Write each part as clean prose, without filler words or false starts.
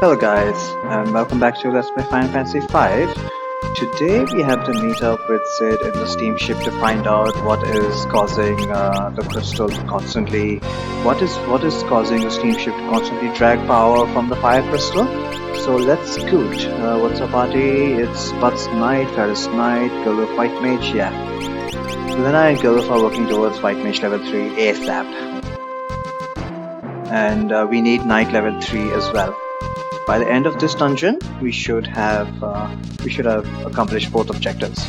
Hello guys, and welcome back to Let's Play Final Fantasy V. Today we have to meet up with Sid in the steamship to find out what is causing the crystal to constantly... What is causing the steamship to constantly drag power from the fire crystal? So let's scoot. What's our party? It's Butts Knight, Ferris Knight, Guluf White Mage, yeah. Lena and Guluf are working towards White Mage level 3 ASAP. And we need Knight level 3 as well. By the end of this dungeon, we should have accomplished both objectives.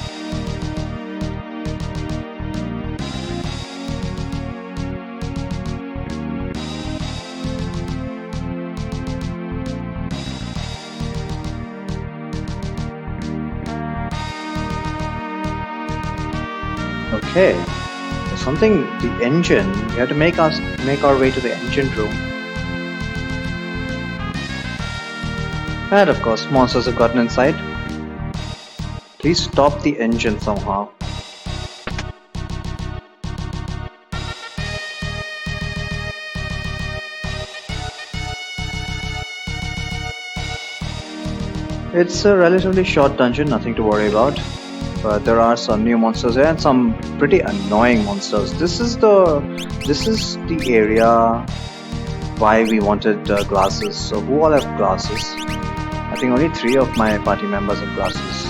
Okay, so the engine. We have to make our way to the engine room. And of course, monsters have gotten inside. Please stop the engine somehow. It's a relatively short dungeon, nothing to worry about. But there are some new monsters here and some pretty annoying monsters. This is the area why we wanted glasses. So who all have glasses? I think only 3 of my party members have glasses.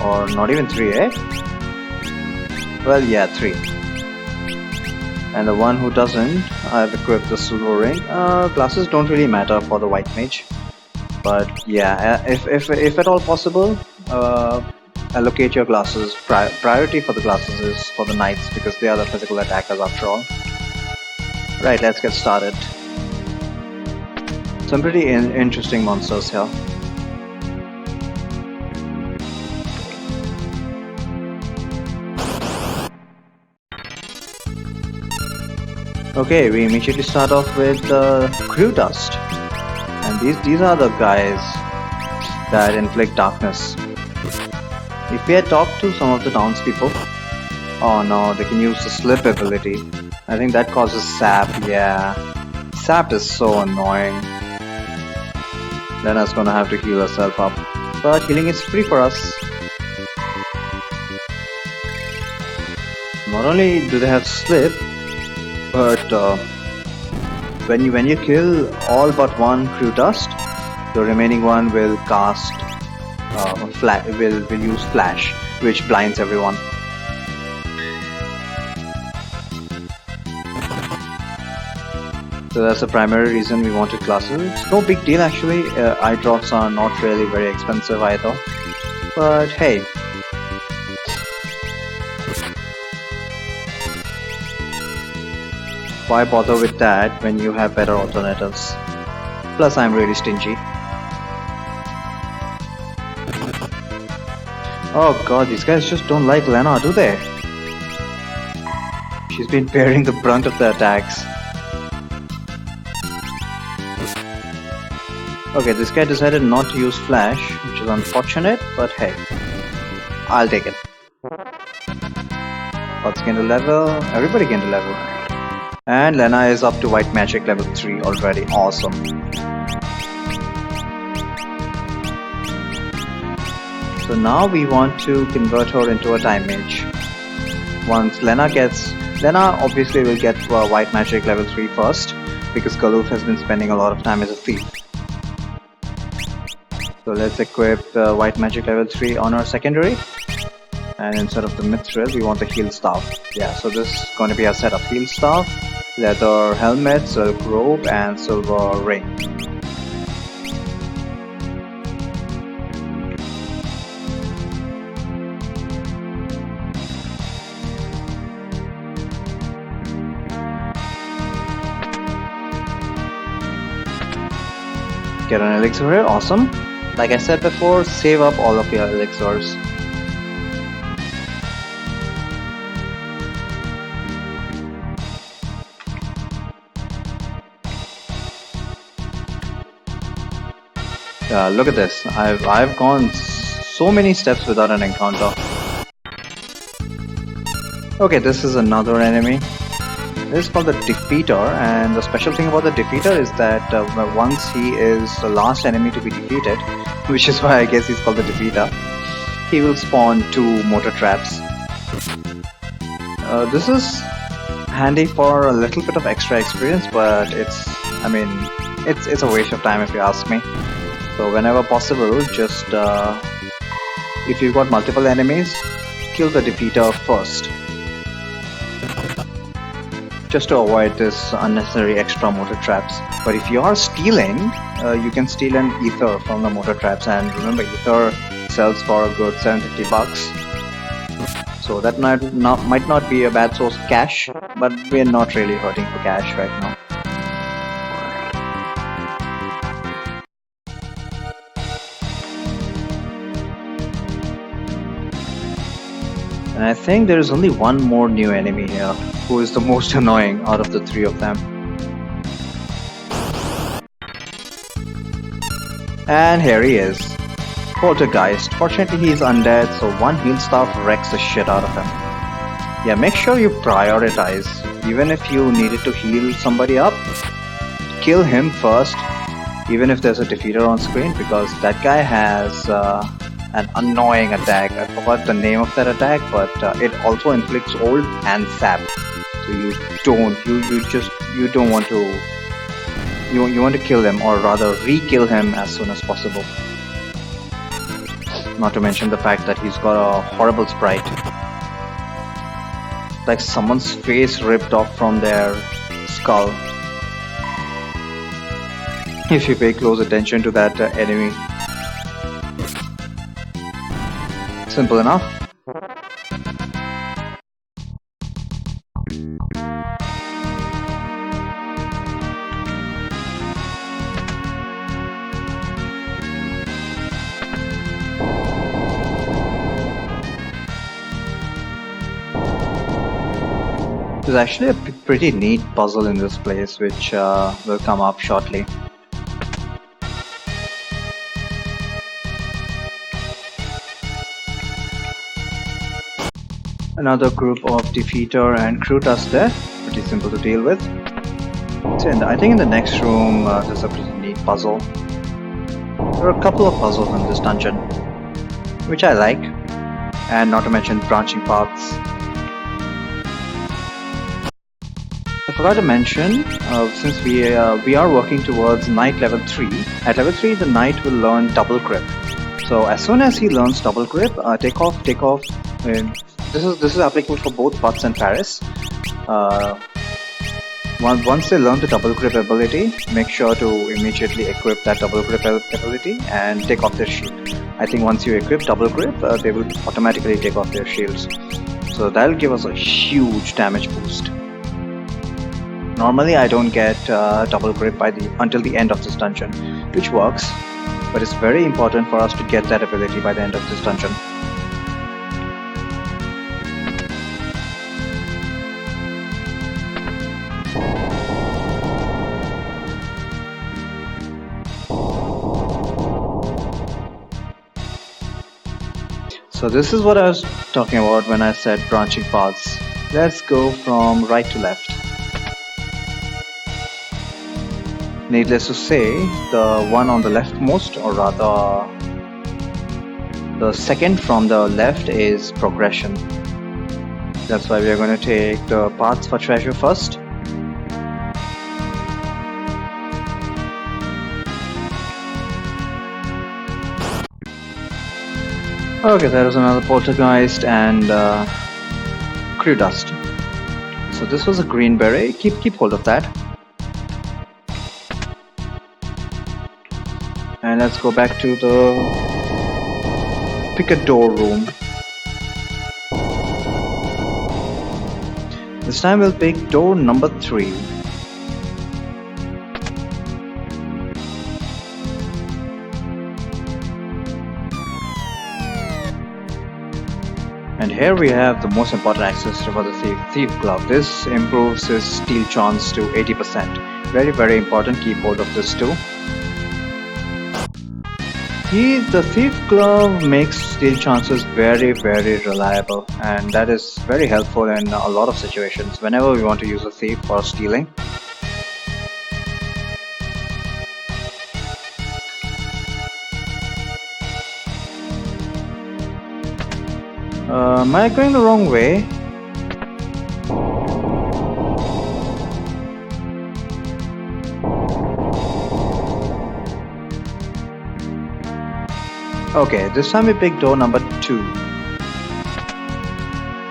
Or not even 3, eh? Well, yeah, 3. And the one who doesn't, I've equipped the silver ring. Glasses don't really matter for the white mage. But yeah, if at all possible, allocate your glasses. Priority for the glasses is for the knights because they are the physical attackers after all. Right, let's get started. Some pretty interesting monsters here. Okay, we immediately start off with crew dust, and these are the guys that inflict darkness. If we had talked to some of the townspeople, oh no, they can use the slip ability. I think that causes sap. Yeah, sap is so annoying. Lena's gonna have to heal herself up, but healing is free for us. Not only do they have slip, but when you kill all but one crew dust, the remaining one will cast will use flash, which blinds everyone. So that's the primary reason we wanted glasses. It's no big deal actually. Eye drops are not really very expensive either. But hey. Why bother with that when you have better alternatives? Plus I'm really stingy. Oh god, these guys just don't like Lena, do they? She's been bearing the brunt of the attacks. Okay, this guy decided not to use flash, which is unfortunate, but hey, I'll take it. Let's gain a level, everybody gained a level. And Lena is up to white magic level 3 already, awesome. So now we want to convert her into a time mage. Once Lena obviously will get white magic level 3 first, because Guluf has been spending a lot of time as a thief. So let's equip the white magic level 3 on our secondary. And instead of the mithril, we want the heal staff. Yeah, so this is going to be our set of heal staff, leather helmet, silk robe, and silver ring. Get an elixir here, awesome. Like I said before, save up all of your elixirs. Look at this. I've gone so many steps without an encounter. Okay, this is another enemy. This is called the Defeater, and the special thing about the Defeater is that once he is the last enemy to be defeated, which is why I guess he's called the Defeater, he will spawn 2 mortar traps. This is handy for a little bit of extra experience, but it's a waste of time if you ask me. So whenever possible, just if you've got multiple enemies, kill the Defeater first, just to avoid this unnecessary extra mortar traps. But if you are stealing, you can steal an ether from the mortar traps, and remember, ether sells for a good 750 bucks. So that might not be a bad source of cash, but we're not really hurting for cash right now. And I think there is only one more new enemy here, who is the most annoying out of the 3 of them. And here he is, Poltergeist. Fortunately he is undead, so 1 heal staff wrecks the shit out of him. Yeah, make sure you prioritize. Even if you needed to heal somebody up, kill him first, even if there's a defeater on screen, because that guy has an annoying attack. I forgot the name of that attack, but it also inflicts ult and sap. So you don't want to. You want to kill him, or rather re-kill him as soon as possible. Not to mention the fact that he's got a horrible sprite, like someone's face ripped off from their skull. If you pay close attention to that enemy. Simple enough. There's actually a pretty neat puzzle in this place, which will come up shortly. Another group of Defeater and crew dust there, pretty simple to deal with. So I think in the next room there's a pretty neat puzzle. There are a couple of puzzles in this dungeon, which I like, and not to mention branching paths. I forgot to mention, since we are working towards Knight level 3, at level 3 the Knight will learn Double Grip. So as soon as he learns Double Grip, take off. This is applicable for both Butts and Paris. Once they learn the Double Grip ability, make sure to immediately equip that Double Grip ability and take off their shield. I think once you equip Double Grip, they will automatically take off their shields. So that'll give us a huge damage boost. Normally I don't get Double Grip until the end of this dungeon, which works, but it's very important for us to get that ability by the end of this dungeon. So this is what I was talking about when I said branching paths. Let's go from right to left. Needless to say, the one on the leftmost, or rather the second from the left, is progression. That's why we are going to take the paths for treasure first. Okay, there is another poltergeist and crew dust. So this was a green beret. Keep hold of that. And let's go back to the pick a door room. This time we'll pick door number 3. And here we have the most important accessory for the thief glove. This improves his steal chance to 80%. Very important, keep hold of this too. The thief glove makes steal chances very reliable, and that is very helpful in a lot of situations whenever we want to use a thief for stealing. Am I going the wrong way? Okay, this time we pick door number 2.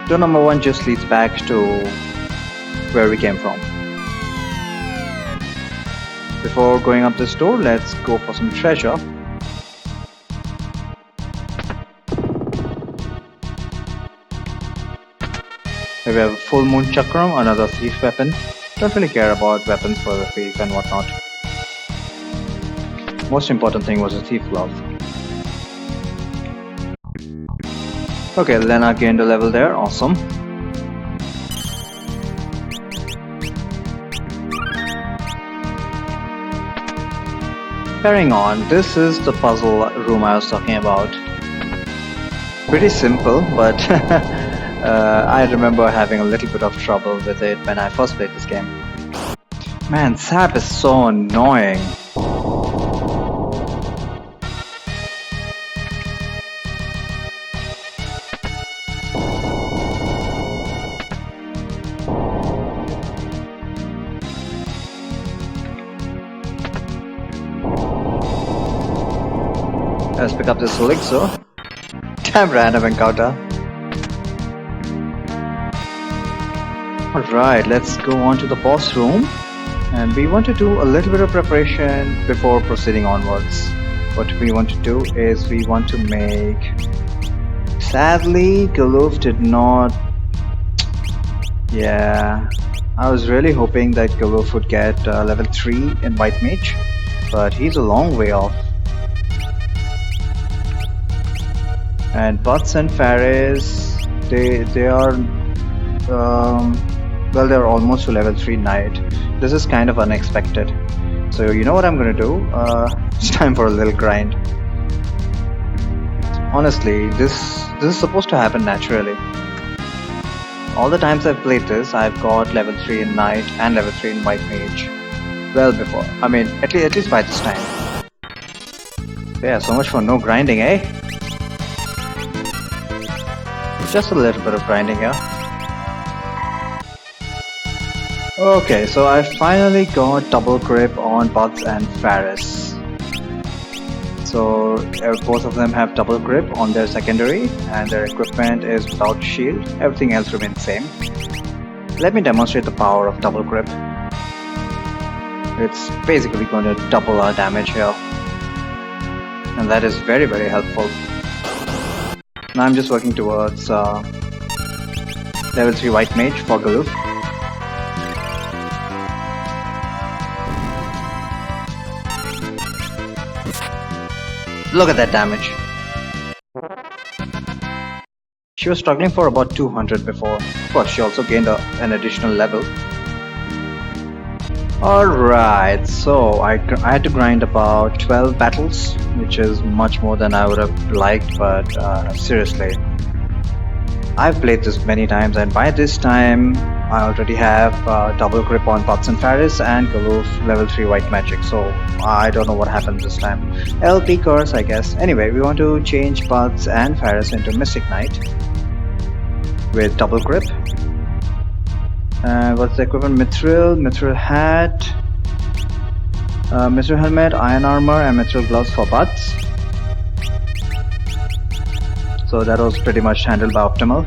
Door number 1 just leads back to where we came from. Before going up this door, let's go for some treasure. Here we have a full moon chakram, another thief weapon. Don't really care about weapons for the thief and whatnot. Most important thing was the thief glove. Okay, Lena gained a level there, awesome. Carrying on, this is the puzzle room I was talking about. Pretty simple, but I remember having a little bit of trouble with it when I first played this game. Man, Sap is so annoying. Let's pick up this elixir. Damn random encounter. Alright, let's go on to the boss room. And we want to do a little bit of preparation before proceeding onwards. What we want to do is we want to make... Sadly, Galoof did not... Yeah... I was really hoping that Galoof would get level 3 in White Mage. But he's a long way off. And Butts and Faris, they are well, they're almost to level 3 knight. This is kind of unexpected. So you know what I'm gonna do? It's time for a little grind. Honestly, this is supposed to happen naturally. All the times I've played this, I've got level 3 in knight and level 3 in white mage. Well before. I mean, at least by this time. Yeah, so much for no grinding, eh? Just a little bit of grinding here. Okay, so I finally got double grip on Buds and Faris. So both of them have double grip on their secondary and their equipment is without shield. Everything else remains same. Let me demonstrate the power of double grip. It's basically going to double our damage here. And that is very helpful. Now I'm just working towards level 3 white mage for Galoof. Look at that damage. She was struggling for about 200 before. Of course, she also gained an additional level. Alright, so I had to grind about 12 battles, which is much more than I would have liked, but seriously. I've played this many times and by this time I already have double grip on Butts and Faris and Galoof level 3 white magic, so I don't know what happened this time. LP curse, I guess. Anyway, we want to change Butts and Faris into Mystic Knight with double grip. What's the equipment? Mithril hat, Mithril helmet, iron armor and Mithril gloves for Butts. So that was pretty much handled by Optimal.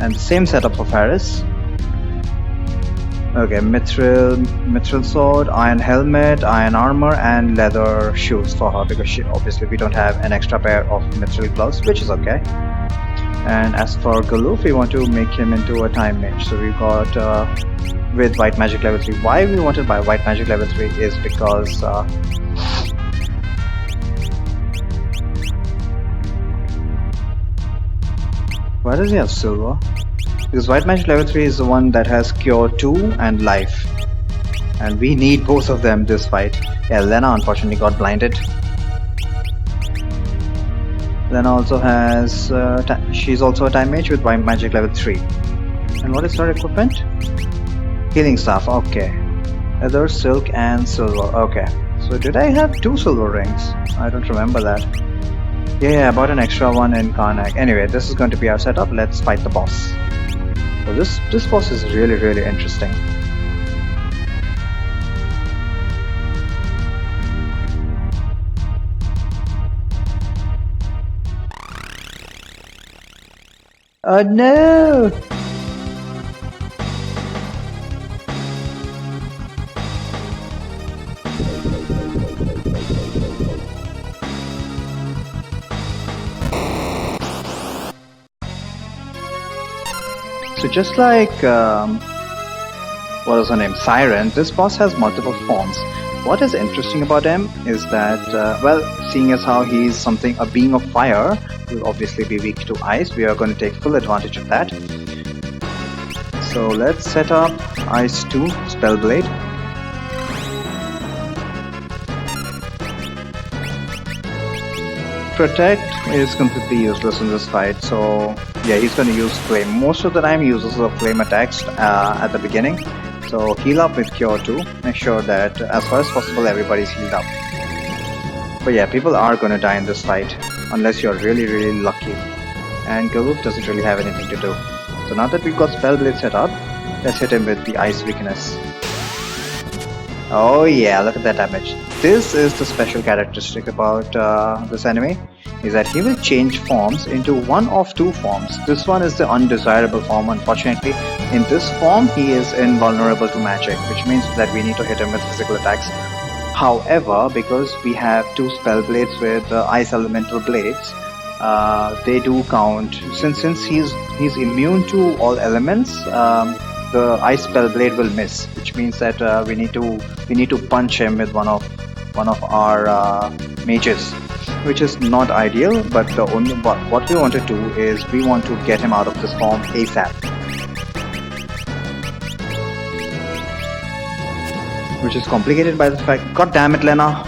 And same setup for Faris. Okay, Mithril sword, iron helmet, iron armor and leather shoes for her because obviously we don't have an extra pair of Mithril gloves, which is okay. And as for Galoof, we want to make him into a time mage. So we got with white magic level 3. Why we wanted by white magic level 3 is because why does he have silver? Because white magic level 3 is the one that has cure 2 and life. And we need both of them this fight. Yeah, Lena unfortunately got blinded. Then also has she's also a time mage with magic level 3. And what is her equipment? Healing staff. Okay. Leather, silk, and silver. Okay. So did I have 2 silver rings? I don't remember that. Yeah, I bought an extra one in Karnak. Anyway, this is going to be our setup. Let's fight the boss. So this boss is really interesting. Oh no! So just like what is her name, Siren, this boss has multiple forms. What is interesting about him is that, well, seeing as how he's a being of fire, will obviously be weak to ice. We are going to take full advantage of that. So let's set up Ice 2 Spellblade. Protect is completely useless in this fight, so yeah, he's going to use Flame. Most of the time he uses the Flame attacks at the beginning. So heal up with Cure 2. Make sure that as far as possible everybody's healed up. But yeah, people are going to die in this fight unless you're really lucky. And Gilwolf doesn't really have anything to do. So now that we've got Spellblade set up, let's hit him with the Ice Weakness. Oh yeah, look at that damage. This is the special characteristic about this enemy, is that he will change forms into one of 2 forms. This one is the undesirable form, unfortunately. In this form, he is invulnerable to magic, which means that we need to hit him with physical attacks. However, because we have 2 spell blades with ice elemental blades, they do count. Since he's immune to all elements, the ice spell blade will miss, which means that we need to punch him with one of our mages, which is not ideal. But what we want to do is we want to get him out of this form ASAP, which is complicated by the fact. God damn it, Lena!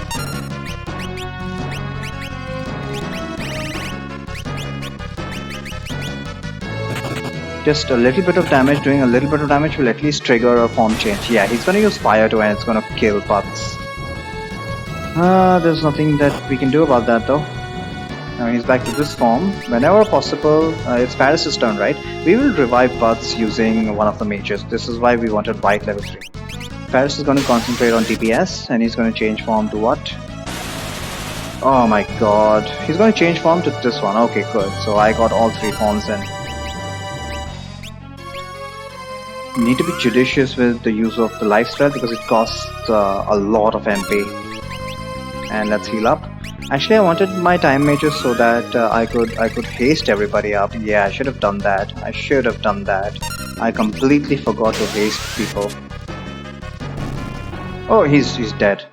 Just a little bit of damage, doing a little bit of damage will at least trigger a form change. Yeah, he's gonna use fire too, and it's gonna kill Putz. There's nothing that we can do about that though. Now he's back to this form. Whenever possible, it's Paris' turn, right? We will revive Putz using one of the mages. This is why we wanted white level 3. Paris is gonna concentrate on DPS, and he's gonna change form to what? Oh my god. He's gonna change form to this one. Okay, good. So I got all 3 forms in. You need to be judicious with the use of the lifesteal because it costs a lot of MP. And let's heal up. Actually, I wanted my time mages so that I could haste everybody up. Yeah, I should have done that. I completely forgot to haste people. Oh, he's dead.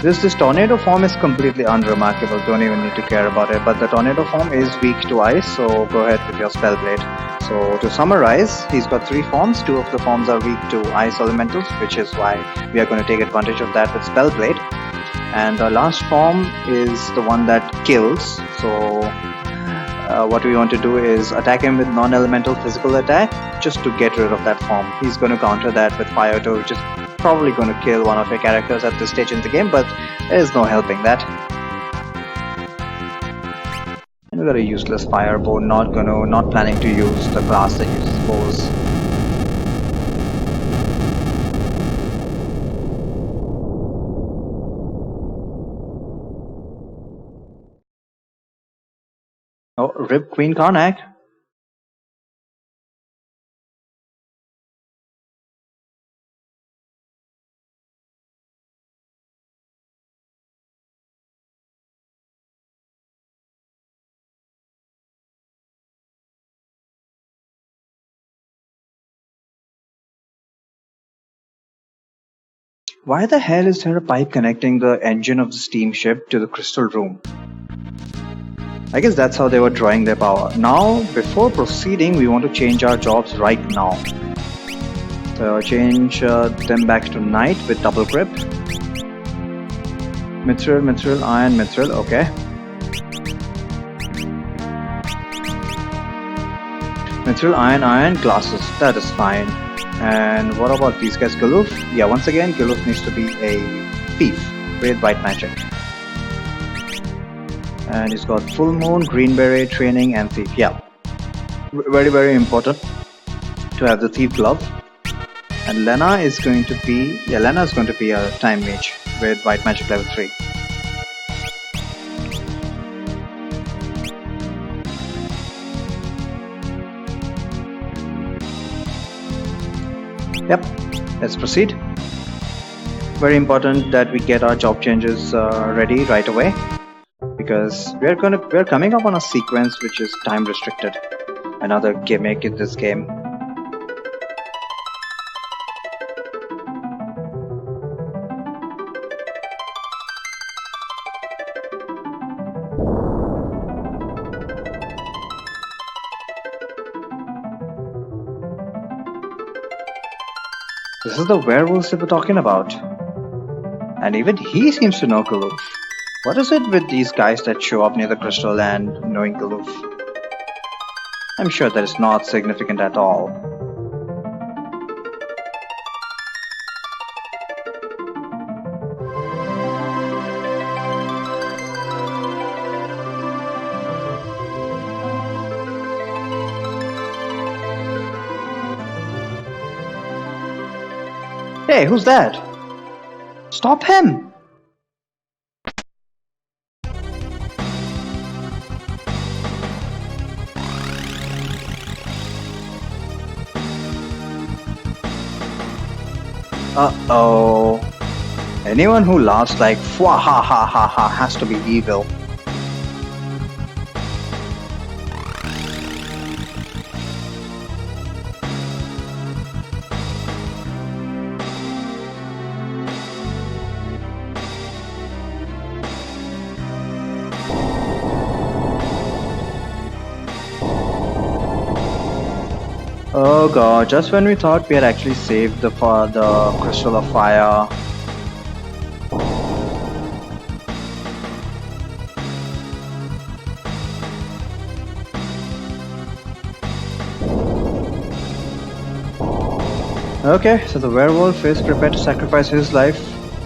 This tornado form is completely unremarkable. Don't even need to care about it. But the tornado form is weak to ice, so go ahead with your spellblade. So to summarize, he's got 3 forms. 2 of the forms are weak to ice elementals, which is why we are going to take advantage of that with spellblade. And the last form is the one that kills. So what we want to do is attack him with non-elemental physical attack just to get rid of that form. He's going to counter that with fire too, which is probably going to kill one of your characters at this stage in the game, but there's no helping that. And we got a useless firebow, not planning to use the class that uses bows. Oh, rip Queen Karnak. Why the hell is there a pipe connecting the engine of the steamship to the crystal room? I guess that's how they were drawing their power. Now, before proceeding, we want to change our jobs right now. So change them back to knight with double grip. Mithril, iron, mithril, okay. Mithril iron glasses. That is fine. And what about these guys? Galuf? Yeah, once again, Galuf needs to be a thief with white magic. And he's got full moon, green beret, training, and thief. Yeah, very important to have the thief glove. And Lena is going to be a time mage with white magic level 3. Yep, let's proceed. Very important that we get our job changes ready right away, because we're coming up on a sequence which is time restricted. Another gimmick in this game. This is the werewolves they were talking about. And even he seems to know Galuf. What is it with these guys that show up near the crystal and knowing Galuf? I'm sure that is not significant at all. Hey, who's that? Stop him! Uh-oh. Anyone who laughs like fwa ha ha ha ha has to be evil. Oh god, just when we thought we had actually saved the crystal of fire. Okay, so the werewolf is prepared to sacrifice his life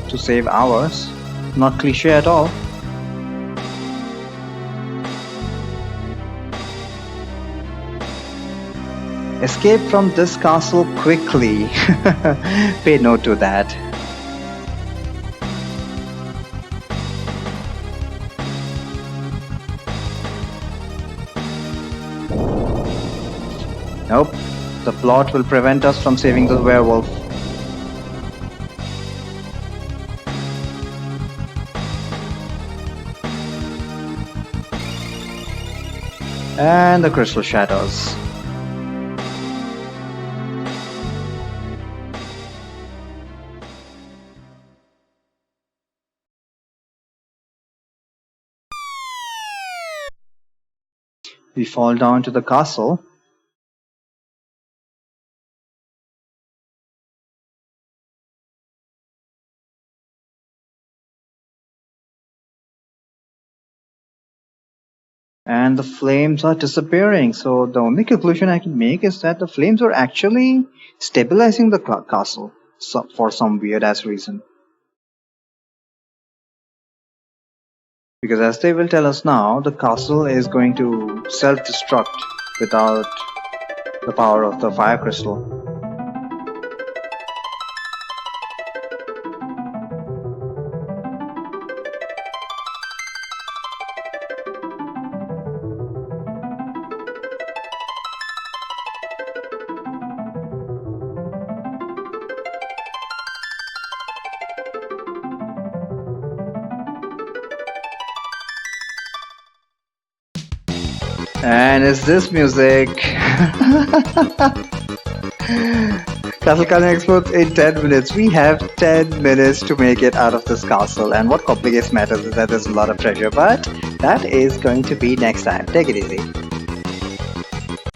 to save ours. Not cliche at all. Escape from this castle quickly. Pay note to that. Nope. The plot will prevent us from saving the werewolf. And the crystal shatters. We fall down to the castle. And the flames are disappearing. So the only conclusion I can make is that the flames are actually stabilizing the castle for some weird ass reason. Because as they will tell us now, the castle is going to self-destruct without the power of the fire crystal. And it's this music. Castle can explode in 10 minutes. We have 10 minutes to make it out of this castle. And what complicates matters is that there's a lot of treasure. But that is going to be next time. Take it easy.